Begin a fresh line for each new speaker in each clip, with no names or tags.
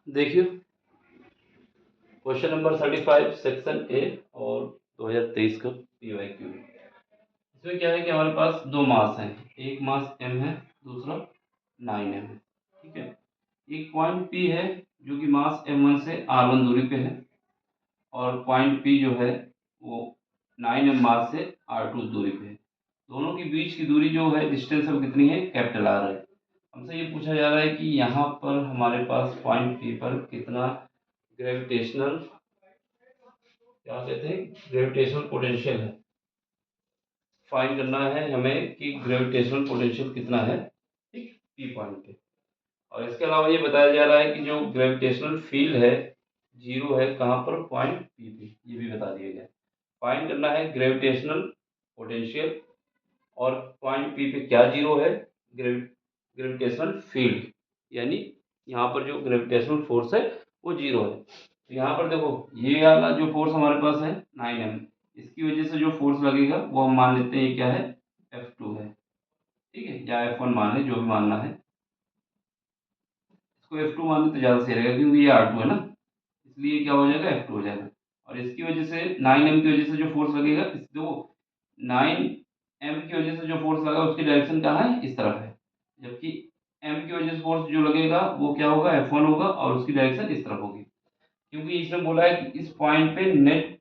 देखिए, question number 35 section A और 2023 का पीवाईक्यू। इसमें क्या है कि हमारे पास दो मास हैं, एक मास m है, दूसरा 9m है। ठीक है, एक पॉइंट P है जो कि मास m1 से r1 दूरी पे है, और पॉइंट P जो है वो 9m मास से r2 दूरी पे है। दोनों के बीच की दूरी जो है, डिस्टेंस अब कितनी है, कैपिटल R है। हमसे ये पूछा जा रहा है कि यहाँ पर हमारे पास पॉइंट P पर कितना ग्रेविटेशनल, क्या कहते हैं, ग्रेविटेशनल पोटेंशियल है। फाइंड करना है हमें कि ग्रेविटेशनल पोटेंशियल कितना है, ठीक, पी पॉइंट पे। और इसके अलावा ये बताया जा रहा है कि जो ग्रेविटेशनल फील्ड है जीरो है कहाँ पर, पॉइंट पी पे, ये भी बता दिया गया। फाइंड करना है ग्रेविटेशनल पोटेंशियल, और पॉइंट पी पे क्या जीरो है, ग्रेविटेशनल फील्ड, यानी यहाँ पर जो ग्रेविटेशनल फोर्स है वो जीरो है। तो यहाँ पर देखो, ये वाला जो फोर्स हमारे पास है 9m, इसकी वजह से जो फोर्स लगेगा वो हम मान लेते हैं, क्या है, F2 है। ठीक है, या F1 मान ले, जो भी मानना है। इसको F2 मान ले तो ज़्यादा सही रहेगा, क्योंकि ये R2 है ना, इसलिए क्या हो जाएगा, F2 हो जाएगा। और इसकी वजह से 9m की वजह से जो फोर्स लगेगा, इस दो 9m की वजह से जो फोर्स लगा उसकी डायरेक्शन कहाँ है, इस तरफ है। जबकि m की वजह से फोर्स जो लगेगा वो क्या होगा, F1 होगा, और उसकी डायरेक्शन इस तरफ होगी। क्योंकि इसने बोला है कि इस पॉइंट पे नेट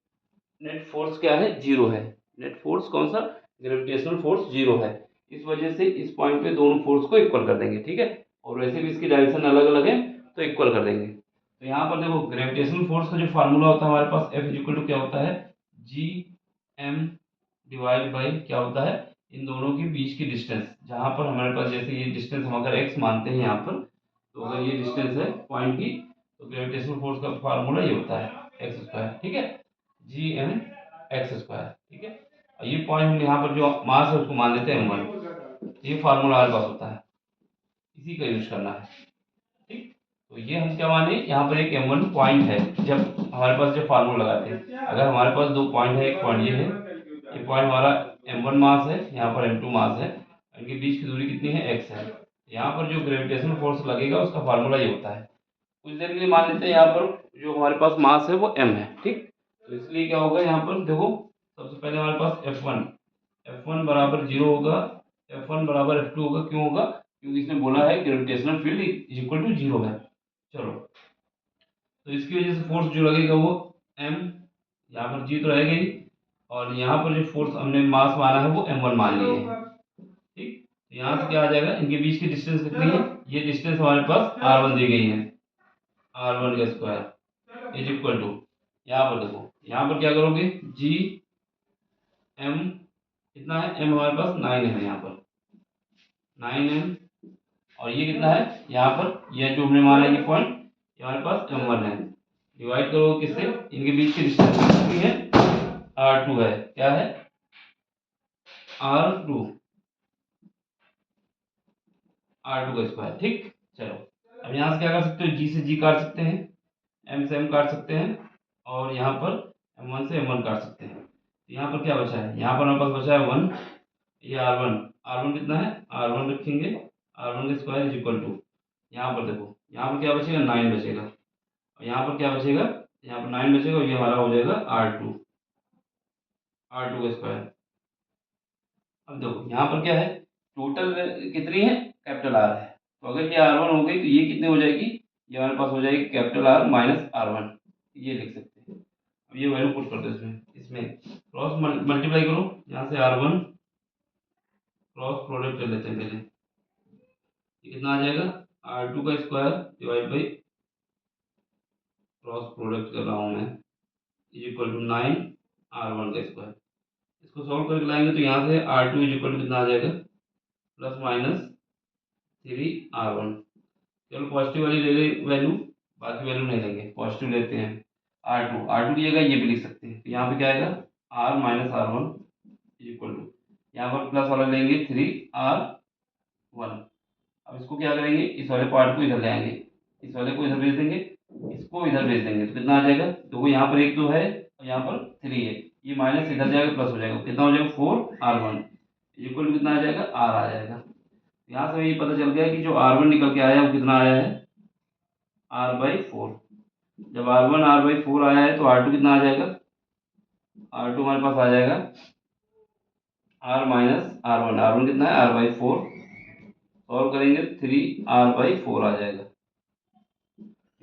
नेट फोर्स क्या है, जीरो है। नेट फोर्स कौन सा, ग्रेविटेशनल फोर्स जीरो है। इस वजह से इस पॉइंट पे दोनों फोर्स को इक्वल कर देंगे। ठीक है, और वैसे भी इसकी डायरेक्शन अलग अलग है तो इक्वल कर देंगे। तो यहाँ पर देखो, ग्रेविटेशनल फोर्स का जो फार्मूला होता है हमारे पास, F इक्वल टू क्या होता है, जी एम डिवाइड बाई क्या होता है, इन दोनों के बीच की डिस्टेंस। जहाँ पर हमारे पास, जैसे ये डिस्टेंस हम अगर x मानते हैं यहाँ पर, तो अगर ये डिस्टेंस है पॉइंट की, तो ग्रेविटेशनल फोर्स का फार्मूला ये होता है एक्स स्क्वायर। ठीक है, जी एम एक्स स्क्वायर। ठीक है, और ये पॉइंट हम यहाँ पर जो मास है उसको मान लेते हैं m1। ये फार्मूला हमारे पास होता है, इसी का यूज करना है। ठीक, तो ये हम क्या माने, यहाँ पर एक m1 पॉइंट है। जब हमारे पास जब फार्मूला लगाते हैं, अगर हमारे पास दो पॉइंट है, एक पॉइंट ये है, ये पॉइंट हमारा m1 मास है, यहाँ पर m2 मास है, इनके बीच की दूरी कितनी है, x है। यहाँ पर जो ग्रेविटेशनल फोर्स लगेगा उसका फार्मूला ये होता है। कुछ देर के लिए मान लेते हैं यहाँ पर जो हमारे पास मास है वो m है। ठीक, तो इसलिए क्या होगा, यहाँ पर देखो, सबसे पहले हमारे पास F1 बराबर जीरो होगा, F1 बराबर F2 होगा। क्यों होगा, क्योंकि इसने बोला है gravitational field is equal to zero है। चलो, तो इसकी वजह से फोर्स जो लगेगा वो m, यहाँ पर जी तो रहेगा ही, और यहाँ पर जो फोर्स हमने मास माना है वो m1 मान लिए है। ठीक, तो यहाँ से क्या आ जाएगा, इनके बीच की डिस्टेंस कितनी है, ये डिस्टेंस हमारे पास r1 दी गई है, r1 का स्क्वायर इज इक्वल टू, यहाँ पर देखो, यहाँ पर क्या करोगे, जी एम कितना है, m हमारे पास 9 है, यहाँ पर 9m, और ये कितना है, यहाँ पर ये जो हमने माना ये पॉइंट, ये हमारे पास m1 है। डिवाइड करो किससे, इनके बीच की डिस्टेंस कितनी है, r2 है। क्या है, r2 का स्क्वायर। ठीक, चलो, अब यहाँ से क्या कर सकते हो, जी से जी काट सकते हैं, m से m काट सकते हैं, और यहाँ पर m1 से m1 काट सकते हैं। तो यहाँ पर क्या बचा है, यहाँ पर हमारे पास बचा है 1, ये r1 कितना है, r1 रखेंगे, r1 का स्क्वायर इज इक्वल टू, यहाँ पर देखो, यहाँ पर क्या बचेगा, 9 बचेगा, और यहाँ पर क्या बचेगा, यहाँ पर 9 बचेगा, और ये हमारा हो जाएगा r2 का स्क्वायर। अब देखो यहाँ पर क्या है, टोटल कितनी है, कैपिटल R है। तो अगर ये R1 हो गई तो ये कितने हो जाएगी, ये हमारे पास हो जाएगी कैपिटल R माइनस R1, ये लिख सकते हैं। अब ये वैल्यू पुट कर दो इसमें, क्रॉस मल्टीप्लाई करो, यहाँ से R1 क्रॉस प्रोडक्ट कर लेते हैं पहले, ये कितना आ जाएगा, R2 का square divide by, cross product कर रहा हूँ मैं, इज इक्वल टू 9 R1 का स्क्वायर। इसको सॉल्व करके लाएंगे तो यहाँ से R2 इज इक्वल टू कितना आ जाएगा, प्लस माइनस 3R1। चलो पॉजिटिव वाली ले ले वैल्यू, बाकी वैल्यू नहीं लेंगे, पॉजिटिव लेते हैं। R2 की जगह ये भी लिख सकते हैं, तो यहाँ पे क्या आएगा, R minus R1 is equal to, यहाँ पर प्लस वाला लेंगे 3R1। अब इसको क्या करेंगे, इस वाले पार्ट को इधर ले आएंगे, इस वाले को इधर भेज देंगे, इसको इधर भेज देंगे, तो कितना आ जाएगा, देखो यहाँ पर एक तो है और यहाँ पर 3 है, ये माइनस इधर जाएगा प्लस हो जाएगा, कितना हो जाएगा, 4R1 इक्वल टू कितना आ जाएगा, R आ जाएगा। यहाँ से ये पता चल गया कि जो R1 निकल के आया वो कितना आया है, r/4। जब r1 r/4 आया है तो r2 कितना आ जाएगा, r2 हमारे पास आ जाएगा r-r1 कितना है r/4, सॉल्व करेंगे 3r/4 आ जाएगा।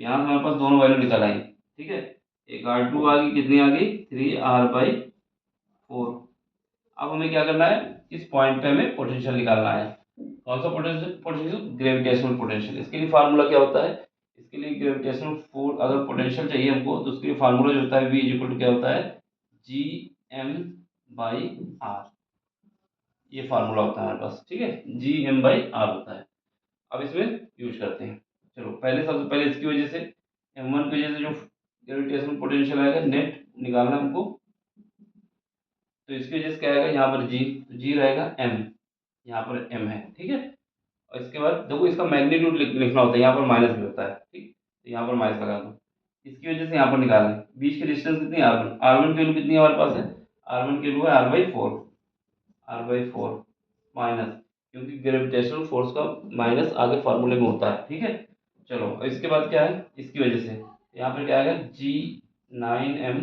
यहाँ से हमारे पास दोनों वैल्यू निकल आई, ठीक है। एक r2 आ गई, कितनी आ गई 3r/4। अब हमें क्या करना है, इस पॉइंट पे हमें पोटेंशियल निकालना है। कौन सा पोटेंशियल, ग्रेविटेशनल पोटेंशियल। इसके लिए फार्मूला क्या होता है, इसके लिए ग्रेविटेशनल फोर्स अगर पोटेंशियल चाहिए हमको तो उसके लिए फार्मूला जो होता है V इक्वल टू क्या होता है Gm/r। ये फार्मूला होता है हमारे पास, ठीक है, Gm/r होता है। अब इसमें यूज करते हैं। चलो सबसे पहले इसकी वजह से m1 की वजह से जो ग्रेविटेशनल पोटेंशियल आएगा नेट निकालना हमको। तो इसकी वजह से क्या आएगा, यहाँ पर जी रहेगा m, यहाँ पर m है, ठीक है। और इसके बाद देखो इसका मैग्नीट्यूड लिखना होता है, यहाँ पर माइनस भी होता है, ठीक। तो यहाँ पर माइनस लगा दो। इसकी वजह से यहाँ पर निकालें बीच की डिस्टेंस कितनी है r1 की वैल्यू कितनी है हमारे पास है, r1 की वैल्यू है r/4 माइनस, क्योंकि ग्रेविटेशनल फोर्स का माइनस आगे फार्मूले में होता है, ठीक है। चलो इसके बाद क्या है, इसकी वजह से यहाँ पर क्या आएगा G9m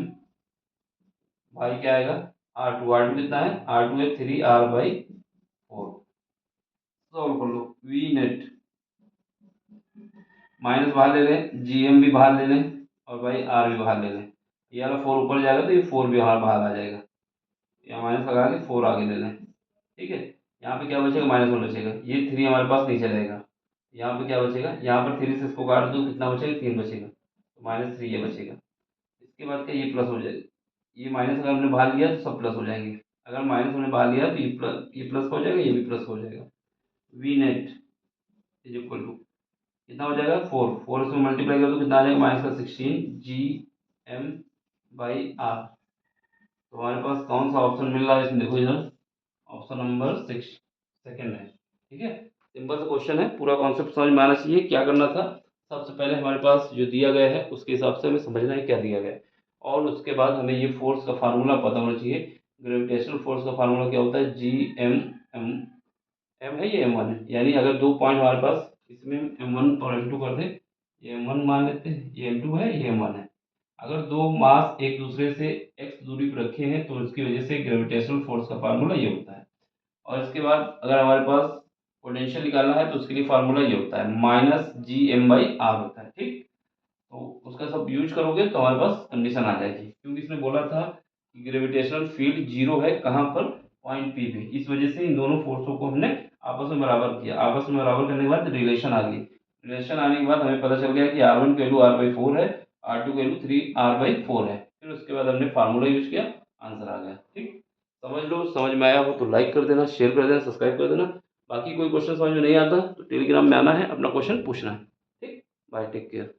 भाई क्या आएगा r2 कितना है, r2 है 3r/4। सॉल्व कर लो, वी नेट माइनस बाहर ले लें, GM भी बाहर ले लें और भाई R भी बाहर ले लें। ये वाला 4 ऊपर जाएगा तो ये 4 भी बाहर आ जाएगा। यहाँ माइनस लगा के 4 आगे ले लें, ठीक है। यहाँ पे क्या बचेगा, -1 बचेगा, ये 3 हमारे पास नीचे रहेगा। यहाँ पे क्या बचेगा, यहाँ पर 3 से इसको काट दो, कितना बचेगा 3 बचेगा, तो -3 ये बचेगा। इसके बाद क्या, ये प्लस हो जाएगा, ये माइनस अगर हमने बाहर लिया तो सब प्लस हो जाएंगे। अगर माइनस हमने बाहर लिया तो ये प्लस हो जाएगा, ये भी प्लस हो जाएगा। V net is equal to कितना हो जाएगा 4 से मल्टीप्लाई कर दो कितना आ जाएगा -16 Gm/r। तो हमारे पास कौन सा ऑप्शन मिल रहा है इसमें, देखो इधर ऑप्शन नंबर 6 सेकंड है, ठीक है। सिंपल सा क्वेश्चन है, पूरा कॉन्सेप्ट समझ में आना चाहिए। क्या करना था, सबसे पहले हमारे पास जो दिया गया है उसके हिसाब से हमें समझना है क्या दिया गया है, और उसके बाद हमें ये फोर्स का फार्मूला पता होना चाहिए। ग्रेविटेशनल फोर्स का फार्मूला क्या होता है एम है, ये m1 है, यानी अगर 2 पॉइंट हमारे पास इसमें m1 और m2 कर दे, ये m1 मान लेते हैं, ये m2 है, ये m1 है। अगर दो मास एक दूसरे से x दूरी पर रखे हैं तो इसकी वजह से ग्रेविटेशनल फोर्स का फार्मूला ये होता है। और इसके बाद अगर हमारे पास पोटेंशियल निकालना है तो उसके लिए फार्मूला ये होता है -Gm/r होता है, ठीक। तो उसका सब यूज करोगे तो हमारे पास कंडीशन आ जाएगी, क्योंकि इसने बोला था कि ग्रेविटेशनल फील्ड जीरो है कहाँ पर, पॉइंट पी पे। इस वजह से इन दोनों फोर्सों को हमने आपस में बराबर किया, आपस में बराबर करने के बाद रिलेशन आ गई। रिलेशन आने के बाद हमें पता चल गया कि r1 की वैल्यू r/4 है, r2 की वैल्यू 3r/4 है। फिर उसके बाद हमने फार्मूला यूज किया, आंसर आ गया, ठीक। समझ लो, समझ में आया हो तो लाइक कर देना, शेयर कर देना, सब्सक्राइब कर देना। बाकी कोई क्वेश्चन समझ में नहीं आता तो टेलीग्राम में आना है, अपना क्वेश्चन पूछना है, ठीक। Bye, take care.